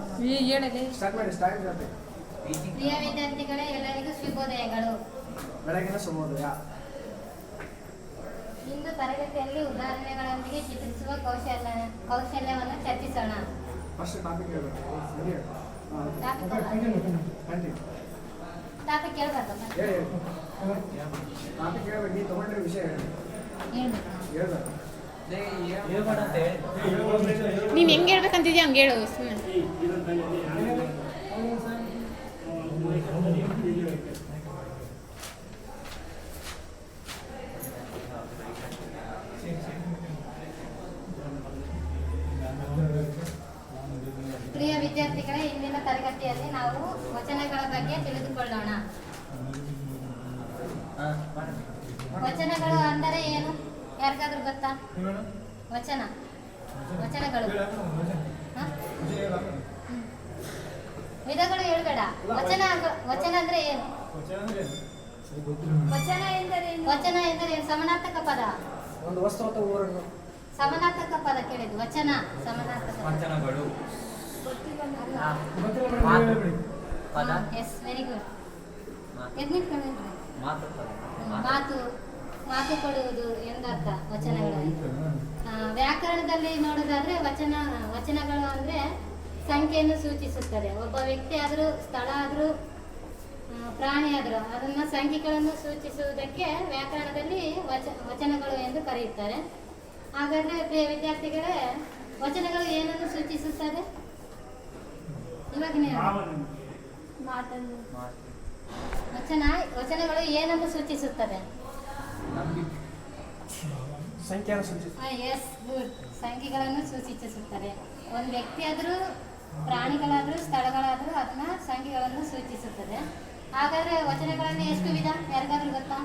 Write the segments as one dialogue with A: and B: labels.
A: ಹೇಳಲಿ
B: ಸ್ಟಾರ್ಟ್ ಮಾಡಿ ಸ್ಟಾರ್ಟ್ ಜೊತೆ
C: ಪ್ರಿಯ ವಿದ್ಯಾರ್ಥಿಗಳೇ, ಎಲ್ಲರಿಗೂ ಶುಭೋದಯಗಳು.
B: ಬೆಳಗಿನ ಶುಭೋದಯ.
C: ಇಂದು ತರಗತಿಯಲ್ಲಿ ಉದಾಹರಣೆಗಳೊಂದಿಗೆ ಚಿತ್ರಿಸುವ ಕೌಶಲ್ಯವನ್ನು ಚರ್ಚಿಸೋಣ.
B: ಫಸ್ಟ್ ಟಾಪಿಕ್ ಹೇಳ್ಬೇಕು.
C: ಟಾಪಿಕ್ ಹೇಳ್ಬೇಕು.
B: ಟಾಪಿಕ್ ಹೇಳ್ಬೇಕು. ನೀವು ತಗೊಂಡ್ರೆ ವಿಷಯ ಹೇಳ್ಬೇಕು.
A: ನೀನು ಹೆಂಗೆ ಹೇಳ್ಬೇಕಂತಿದ್ಯಾ ಹಂಗೆ ಹೇಳು ಸುಮ್ಮನೆ.
C: ಪ್ರಿಯ ವಿದ್ಯಾರ್ಥಿಗಳೇ, ಇಂದಿನ ತರಗತಿಯಲ್ಲಿ ನಾವು ವಚನಗಳ ಬಗ್ಗೆ ತಿಳಿದುಕೊಳ್ಳೋಣ. ವಚನಗಳು ಅಂದರೆ ಏನು? ಯಾರಿಗಾದ್ರೂ ಗೊತ್ತಾ? ವಚನಗಳು ವಿಧಗಳು ಹೇಳ್ಬೇಡ. ವಚನ ಅಂದ್ರೆ ಏನು? ವಚನ ಎಂದರೆ ಸಮಾನಾರ್ಥಕ ಪದ.
B: ಒಂದು ವಸ್ತು ಅಥವಾ ಊರನ್ನು
C: ಸಮಾನಾರ್ಥಕ ಪದ ಕೇಳಿದ್ದು ವಚನ. ಸಮಾನಾರ್ಥಕ
D: ವಚನಗಳು
C: ಎಸ್, ವೆರಿ ಗುಡ್. ಮಾತು ಕೊಡುವುದು ಎಂದರ್ಥ ವಚನಗಳು. ವ್ಯಾಕರಣದಲ್ಲಿ ನೋಡೋದಾದ್ರೆ ವಚನಗಳು ಅಂದ್ರೆ ಸಂಖ್ಯೆಯನ್ನು ಸೂಚಿಸುತ್ತದೆ. ಒಬ್ಬ ವ್ಯಕ್ತಿ ಆದರೂ, ಸ್ಥಳ ಆದರೂ, ಪ್ರಾಣಿ ಆದರೂ ಅದನ್ನ ಸಂಖ್ಯೆಗಳನ್ನು ಸೂಚಿಸುವುದಕ್ಕೆ ವ್ಯಾಕರಣದಲ್ಲಿ ವಚನಗಳು ಎಂದು ಕರೆಯುತ್ತಾರೆ. ಹಾಗಾದ್ರೆ ಪ್ರಿಯ ವಿದ್ಯಾರ್ಥಿಗಳೇ, ವಚನಗಳು ಏನನ್ನು ಸೂಚಿಸುತ್ತದೆ? ವಚನಗಳು ಏನನ್ನು ಸೂಚಿಸುತ್ತದೆ?
B: ಸಂಖ್ಯೆಯನ್ನು ಸೂಚಿಸುತ್ತದೆ.
C: Yes, good. ಸಂಖ್ಯೆಗಳನ್ನು ಸೂಚಿಸುತ್ತದೆ. ಒಂದು ವ್ಯಕ್ತಿ ಆದರೂ, ಪ್ರಾಣಿಗಳಾದರೂ, ಸ್ಥಳಗಳಾದರೂ ಅದನ್ನ ಸಂಖ್ಯೆಗಳನ್ನು ಸೂಚಿಸುತ್ತದೆ. ಹಾಗಾದ್ರೆ ವಚನಗಳಲ್ಲಿ ಎಷ್ಟು ವಿಧ? ಯಾರಿಗಾದ್ರೂ ಗೊತ್ತಾ?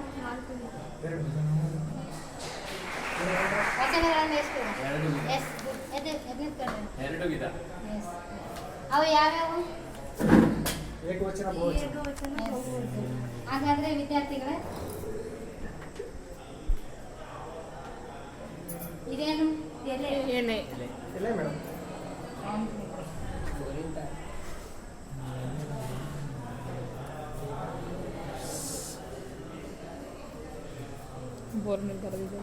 C: ವಚನಗಳಲ್ಲಿ ಎಷ್ಟು? ಎಸ್,
D: ಎರಡು ವಿಧ.
C: ಅವು ಯಾವ್ಯಾವು?
B: ಏಕವಚನ, ಬಹುವಚನ.
C: ಹಾಗಾದ್ರೆ ವಿದ್ಯಾರ್ಥಿಗಳೇ, ಇದೇನು?
A: ಎಲೆ.
B: ಇಲ್ಲ ಮೇಡಮ್.
A: ಬೋರ್ನಲ್ಲಿ ಬರೆದಿದ್ದೆ.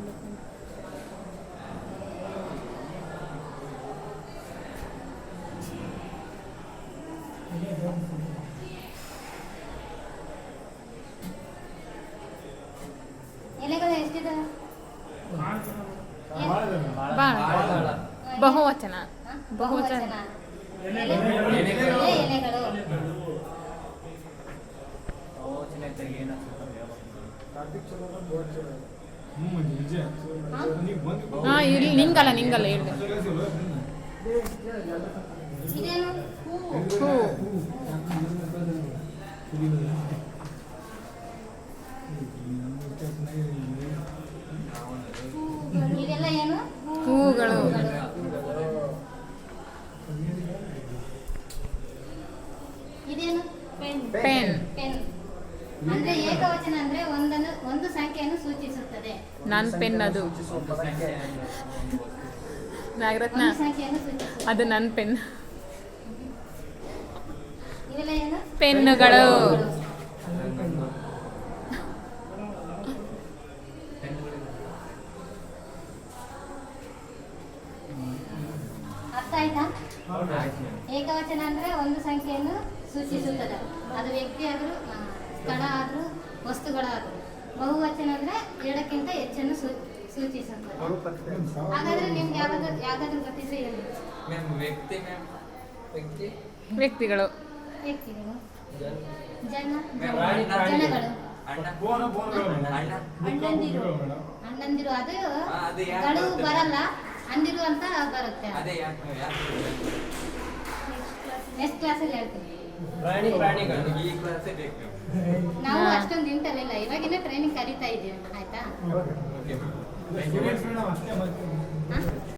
C: ಎಲೆಗಳು ಎಷ್ಟಿದೆ?
A: ಬಹುವಚನ.
C: ಎಲೆಗಳು.
A: ಇಲ್ಲಿ ನಿಂಗಲ್ಲ ಹೇಳಿ.
C: ಇದೇನು?
A: ಹೂ.
C: ಇವೆಲ್ಲ ಏನು?
A: ಹೂಗಳು.
C: ಇದೇನು?
A: ಪೆನ್.
C: ಅಂದ್ರೆ ಏಕವಚನ ಅಂದ್ರೆ ಒಂದು ಸಂಖ್ಯೆಯನ್ನು ಸೂಚಿಸುತ್ತದೆ.
A: ನನ್ನ ಪೆನ್ ಅದು. ನಾಗರತ್ನ,
C: ಸಂಖ್ಯೆಯನ್ನು ಸೂಚಿಸುತ್ತದೆ.
A: ಅದು ನನ್ನ ಪೆನ್.
C: ಇವೆಲ್ಲ ಏನು?
A: ಪೆನ್ನುಗಳು.
C: ಅರ್ಥ ಆಯ್ತಾ? ಏಕವಚನ ಅಂದ್ರೆ ಒಂದು ಸಂಖ್ಯೆಯನ್ನು ಸೂಚಿಸುತ್ತದೆ. ಅದು ವ್ಯಕ್ತಿ ಆದ್ರೂ, ಸ್ಥಳ ಆದ್ರೂ, ವಸ್ತುಗಳಾದ್ರೂ. ಬಹುವಚನ ಅಂದ್ರೆ ಎರಡಕ್ಕಿಂತ ಹೆಚ್ಚನ್ನು ಸೂಚಿಸುತ್ತದೆ. ಹಾಗಾದ್ರೆ ನಿಮ್ಗೆ ಯಾವ್ದಾದ್ರು ಗೊತ್ತಿದ್ರೆ ಹೇಳಿ.
A: ವ್ಯಕ್ತಿಗಳು.
C: ಜನಗಳು. ಅಣ್ಣಂದಿರು. ಅದು ಗಳು ಬರಲ್ಲ, ಅಂದಿರು ಅಂತ ಬರುತ್ತೆ. ನೆಕ್ಸ್ಟ್ ಕ್ಲಾಸಲ್ಲಿ ಹೇಳ್ತೀನಿ. ನಾವು ಅಷ್ಟೊಂದು ಇಂಟರ್ಲಿಲ್ಲ, ಇವಾಗಿನ ಟ್ರೈನಿಂಗ್ ಕರೀತಾ ಇದ್ದೀವಿ. ಆಯ್ತಾ?